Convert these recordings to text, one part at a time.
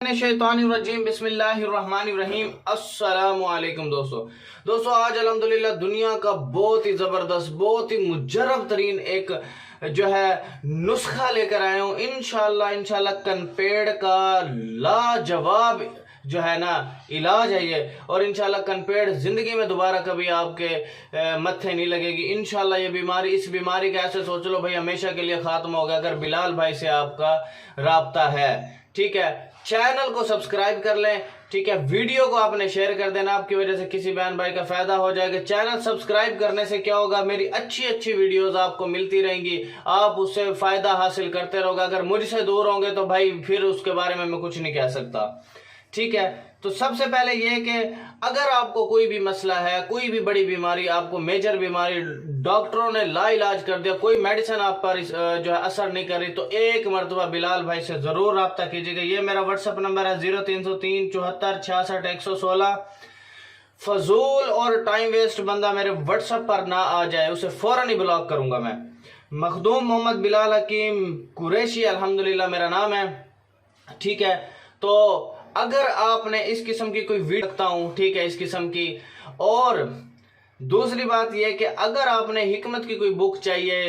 शैतानिर्रजीम बिस्मिल्लाहिर्रहमानिर्रहीम। अस्सलामु अलैकुम दोस्तों आज अल्हम्दुलिल्लाह दुनिया का बहुत ही ज़बरदस्त, बहुत ही मुजर्रब तरीन एक जो है नुस्खा लेकर आया हूँ। इंशाल्लाह कनपेड़ का लाजवाब जो है ना इलाज है ये, और इंशाल्लाह कनपेड़ ज़िंदगी में दोबारा कभी आपके मत्थे नहीं लगेगी इंशाल्लाह। ये बीमारी, इस बीमारी का ऐसे सोच लो भाई हमेशा के लिए ख़त्म हो गया अगर बिलाल भाई से आपका राब्ता है। ठीक है, चैनल को सब्सक्राइब कर लें। ठीक है, वीडियो को आपने शेयर कर देना, आपकी वजह से किसी बहन भाई का फायदा हो जाएगा। चैनल सब्सक्राइब करने से क्या होगा, मेरी अच्छी वीडियोस आपको मिलती रहेंगी, आप उससे फायदा हासिल करते रहोगे। अगर मुझसे दूर होंगे तो भाई फिर उसके बारे में मैं कुछ नहीं कह सकता। ठीक है, तो सबसे पहले ये कि अगर आपको कोई भी मसला है, कोई भी बड़ी बीमारी, आपको मेजर बीमारी डॉक्टरों ने ला इलाज कर दिया, कोई मेडिसिन आप पर जो है असर नहीं कर रही, तो एक मरतबा बिलाल भाई से जरूर रब्ता कीजिएगा। ये मेरा व्हाट्सएप नंबर है 0303 74 66 116। फजूल और टाइम वेस्ट बंदा मेरे व्हाट्सएप पर ना आ जाए, उसे फौरन ही ब्लॉक करूंगा मैं। मखदूम मोहम्मद बिलाल हकीम कुरैशी अल्हम्दुलिल्लाह मेरा नाम है। ठीक है, तो अगर आपने इस किस्म की कोई वीडियो रखता हूँ, ठीक है, इस किस्म की, और दूसरी बात यह कि अगर आपने हिकमत की कोई बुक चाहिए,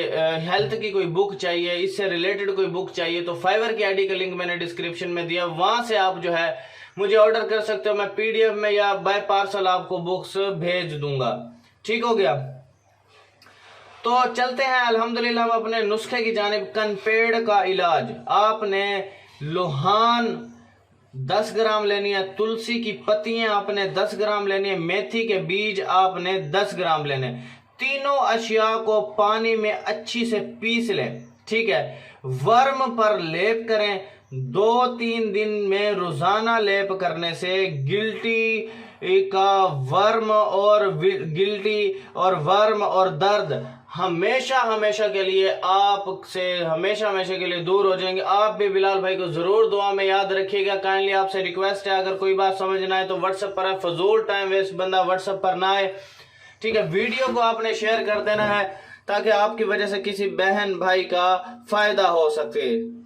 हेल्थ की कोई बुक चाहिए, इससे रिलेटेड कोई बुक चाहिए, तो फाइवर की आईडी का लिंक मैंने डिस्क्रिप्शन में दिया, वहां से आप जो है मुझे ऑर्डर कर सकते हो। मैं पीडीएफ में या बाय पार्सल आपको बुक्स भेज दूंगा। ठीक हो गया, तो चलते हैं अल्हम्दुलिल्लाह हम अपने नुस्खे की जानिब। कनपेड़ का इलाज, आपने लुहान 10 ग्राम लेनी है, तुलसी की पत्तियां आपने 10 ग्राम लेनी है, मेथी के बीज आपने 10 ग्राम लेने। तीनों अशिया को पानी में अच्छी से पीस लें। ठीक है, वर्म पर लेप करें। 2-3 दिन में रोजाना लेप करने से गिल्टी का वर्म और दर्द हमेशा के लिए आपसे हमेशा के लिए दूर हो जाएंगे। आप भी बिलाल भाई को जरूर दुआ में याद रखिएगा। काइंडली आपसे रिक्वेस्ट है, अगर कोई बात समझ ना आए तो व्हाट्सएप पर है, फजूल टाइम वेस्ट बंदा व्हाट्सएप पर ना आए। ठीक है, वीडियो को आपने शेयर कर देना है ताकि आपकी वजह से किसी बहन भाई का फायदा हो सके।